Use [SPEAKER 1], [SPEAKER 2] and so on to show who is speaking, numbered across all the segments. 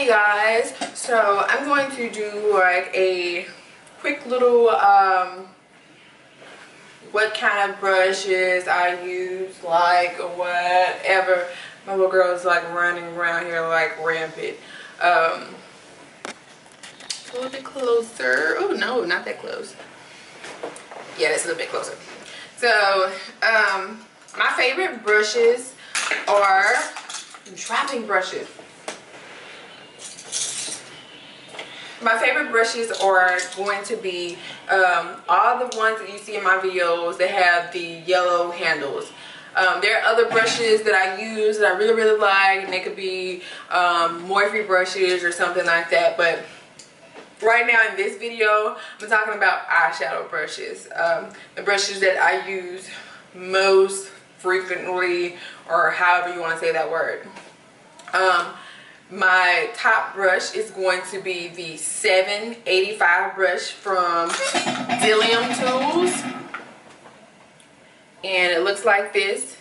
[SPEAKER 1] Hey guys, so I'm going to do like a quick little what kind of brushes I use, like whatever. My little girl is like running around here like rampant. A little bit closer. Oh no, not that close. Yeah, that's a little bit closer. So my favorite brushes are dropping brushes. My favorite brushes are going to be all the ones that you see in my videos that have the yellow handles. There are other brushes that I use that I really like, and they could be Morphe brushes or something like that. But right now in this video, I'm talking about eyeshadow brushes. The brushes that I use most frequently, or however you want to say that word. My top brush is going to be the 785 brush from Bdellium Tools, and it looks like this.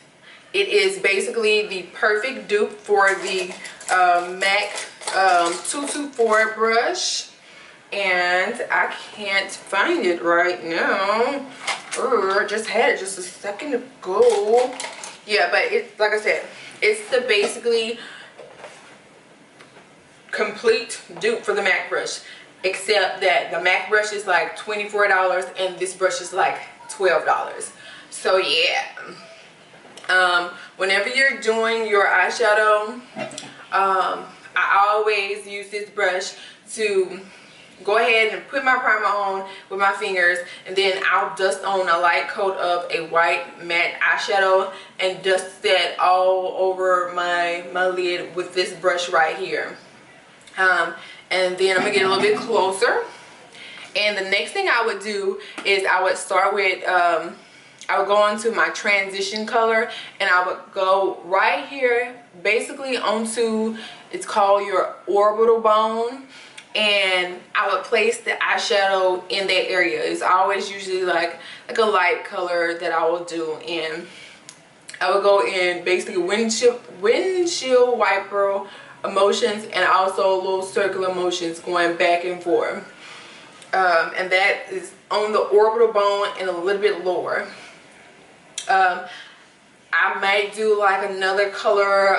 [SPEAKER 1] It is basically the perfect dupe for the MAC 224 brush, and I can't find it right now. I just had it just a second ago. Yeah, but it's like I said, it's the basically complete dupe for the MAC brush, except that the MAC brush is like $24 and this brush is like $12. So yeah, whenever you're doing your eyeshadow, I always use this brush to go ahead and put my primer on with my fingers, and then I'll dust on a light coat of a white matte eyeshadow and dust that all over my lid with this brush right here. And then I'm gonna get a little bit closer, and the next thing I would do is I would start with I would go into my transition color, and I would go right here basically onto, it's called your orbital bone, and I would place the eyeshadow in that area. It's always usually like a light color that I will do, and I would go in basically windshield wiper motions, and also little circular motions going back and forth, and that is on the orbital bone and a little bit lower. I might do like another color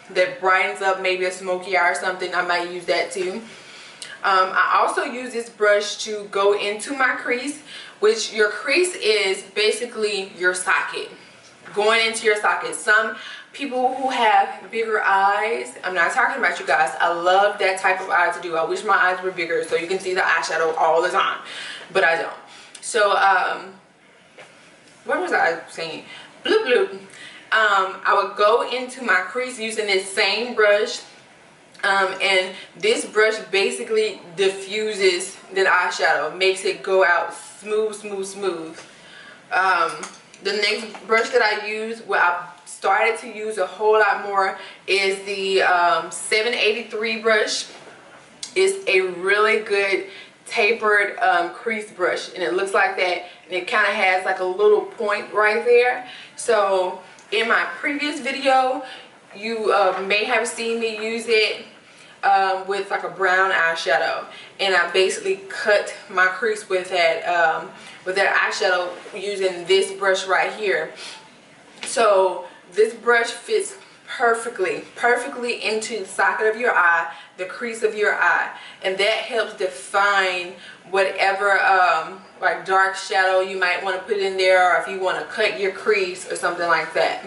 [SPEAKER 1] that brightens up, maybe a smoky eye or something. I might use that too. I also use this brush to go into my crease, which your crease is basically your socket, going into your socket. Some people who have bigger eyes, I'm not talking about you guys, I love that type of eye to do. I wish my eyes were bigger so you can see the eyeshadow all the time, but I don't. So what was I saying? Bloop bloop. I would go into my crease using this same brush, and this brush basically diffuses the eyeshadow, makes it go out smooth. The next brush that I use, what I started to use a whole lot more, is the 783 brush. It's a really good tapered crease brush, and it looks like that, and it kind of has like a little point right there. So in my previous video, you may have seen me use it with like a brown eyeshadow, and I basically cut my crease with that eyeshadow using this brush right here. So this brush fits perfectly into the socket of your eye, the crease of your eye, and that helps define whatever like dark shadow you might want to put in there, or if you want to cut your crease or something like that.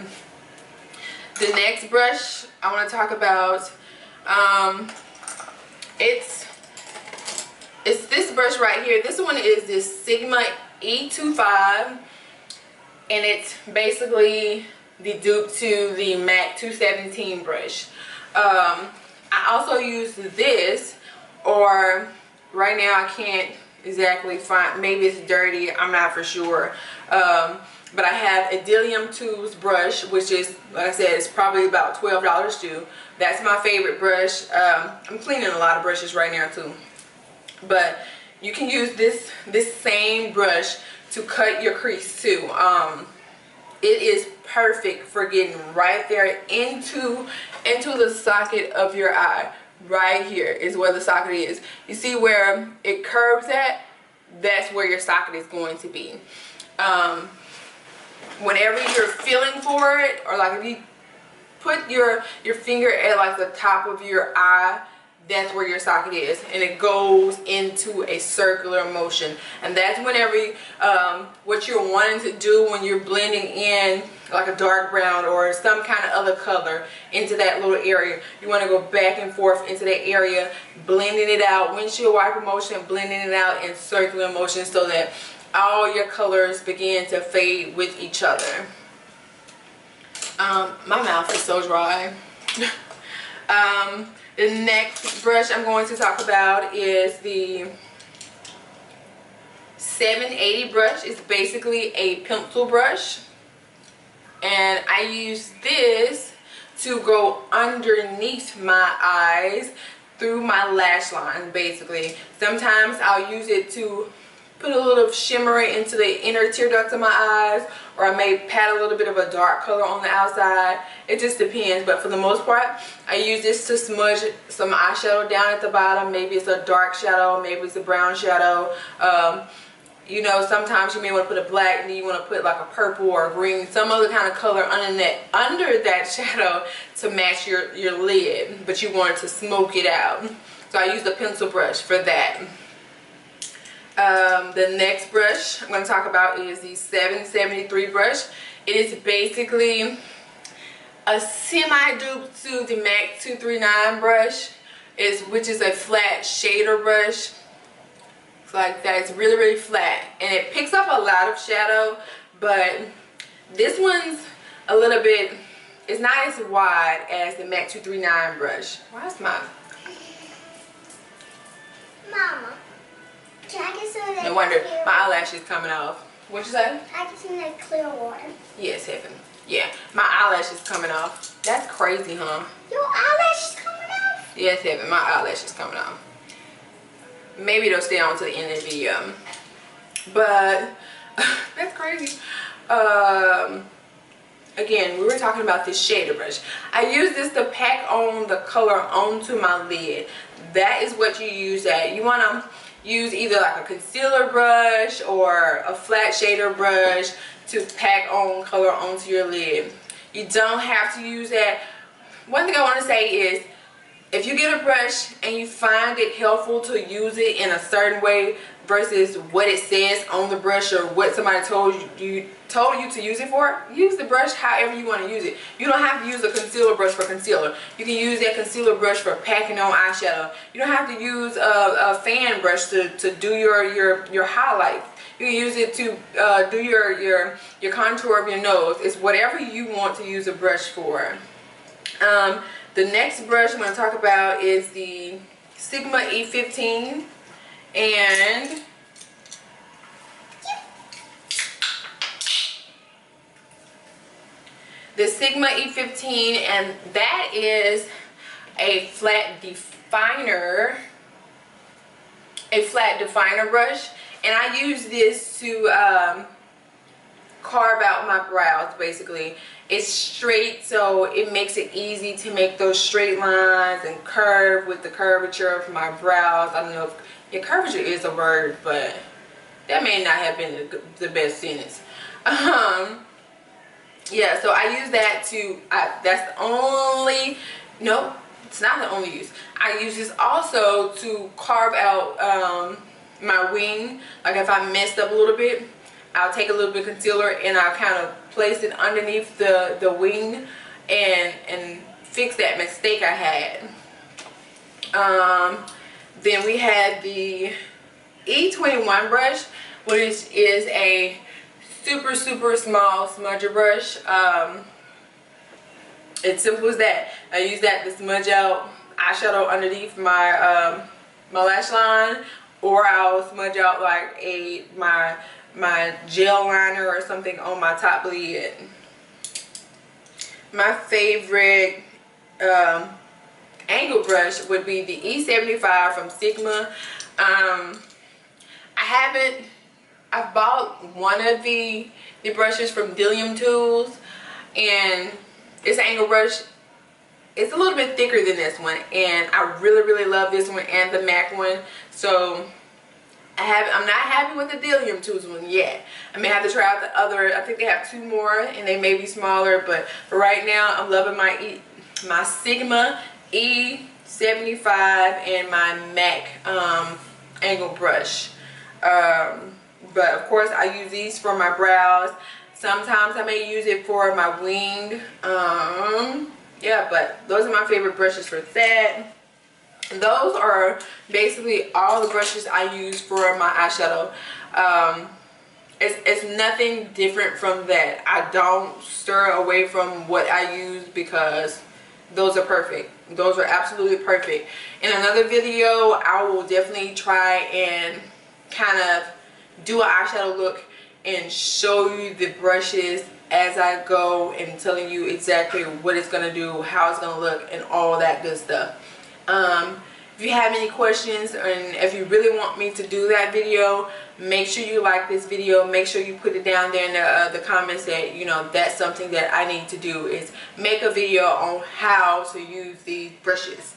[SPEAKER 1] The next brush I want to talk about, it's this brush right here. This one is this Sigma E25, and it's basically the dupe to the MAC 217 brush. I also use this, or right now I can't exactly find, maybe it's dirty, I'm not for sure, but I have a Bdellium Tools brush, which is, like I said, it's probably about $12 too. That's my favorite brush. I'm cleaning a lot of brushes right now too, but you can use this same brush to cut your crease too. It is perfect for getting right there into the socket of your eye. right here is where the socket is. You see where it curves at? That's where your socket is going to be. Whenever you're feeling for it, or like if you put your finger at like the top of your eye, that's where your socket is, and it goes into a circular motion. And that's whenever what you're wanting to do when you're blending in like a dark brown or some kind of other color into that little area. You want to go back and forth into that area, blending it out, windshield wiper motion, blending it out in circular motion, so that all your colors begin to fade with each other. My mouth is so dry. The next brush I'm going to talk about is the 780 brush. It's basically a pencil brush, and I use this to go underneath my eyes through my lash line. Basically, sometimes I'll use it to put a little shimmer into the inner tear ducts of my eyes, or I may pat a little bit of a dark color on the outside. It just depends, but for the most part I use this to smudge some eyeshadow down at the bottom. Maybe it's a dark shadow, maybe it's a brown shadow. You know, sometimes you may want to put a black, and then you want to put like a purple or a green, some other kind of color under that shadow to match your lid, but you want it to smoke it out. So I use the pencil brush for that. The next brush I'm going to talk about is the 773 brush. It is basically a semi-dupe to the MAC 239 brush, which is a flat shader brush. It's like that. It's really, really flat, and it picks up a lot of shadow, but this one's a little bit, it's not as wide as the MAC 239 brush. Why's my...
[SPEAKER 2] Mama. Can I get some of that?
[SPEAKER 1] No wonder my eyelash is coming off. What'd you say?
[SPEAKER 2] I get some of that clear water.
[SPEAKER 1] Yes, heaven. Yeah, my eyelash is coming off. That's crazy, huh?
[SPEAKER 2] Your eyelash is coming off?
[SPEAKER 1] Yes, heaven. My eyelash is coming off. Maybe they'll stay on to the end of the video. But that's crazy. Again, we were talking about this shader brush. I use this to pack on the color onto my lid. That is what you use that. You want to use either like a concealer brush or a flat shader brush to pack on color onto your lid. You don't have to use that. One thing I want to say is, if you get a brush and you find it helpful to use it in a certain way versus what it says on the brush or what somebody told you to use it for, use the brush however you want to use it. You don't have to use a concealer brush for concealer. You can use that concealer brush for packing on eyeshadow. You don't have to use a fan brush to do your highlights. You can use it to do your contour of your nose. It's whatever you want to use a brush for. The next brush I'm going to talk about is the Sigma E15, and the Sigma E15, and that is a flat definer brush, and I use this to carve out my brows. Basically, it's straight, so it makes it easy to make those straight lines and curve with the curvature of my brows. I don't know if curvature is a word, but that may not have been the best sentence. Yeah, so I use that to, that's the only, no, it's not the only use. I use this also to carve out my wing. Like if I messed up a little bit, I'll take a little bit of concealer and I'll kind of place it underneath the wing and fix that mistake I had. Then we had the E21 brush, which is a super small smudger brush. It's simple as that. I use that to smudge out eyeshadow underneath my my lash line, or I'll smudge out like my gel liner or something on my top lid. My favorite angle brush would be the E75 from Sigma. I've bought one of the brushes from Bdellium Tools, and this angle brush it's a little bit thicker than this one, and I really love this one and the MAC one. So I'm not happy with the Bdellium tools one yet. I may have to try out the other. I think they have 2 more and they may be smaller, but for right now I'm loving my Sigma E75 and my MAC angle brush. But of course I use these for my brows. Sometimes I may use it for my wing. Yeah, but those are my favorite brushes for that. And those are basically all the brushes I use for my eyeshadow. It's nothing different from that. I don't stir away from what I use because those are perfect. Those are absolutely perfect. In another video, I will definitely try and kind of do an eyeshadow look and show you the brushes as I go, and telling you exactly what it's going to do, how it's going to look, and all that good stuff. If you have any questions, and if you really want me to do that video, make sure you like this video. Make sure you put it down there in the comments that, you know, that's something that I need to do, is make a video on how to use these brushes.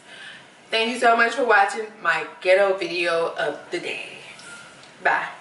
[SPEAKER 1] Thank you so much for watching my ghetto video of the day. Bye.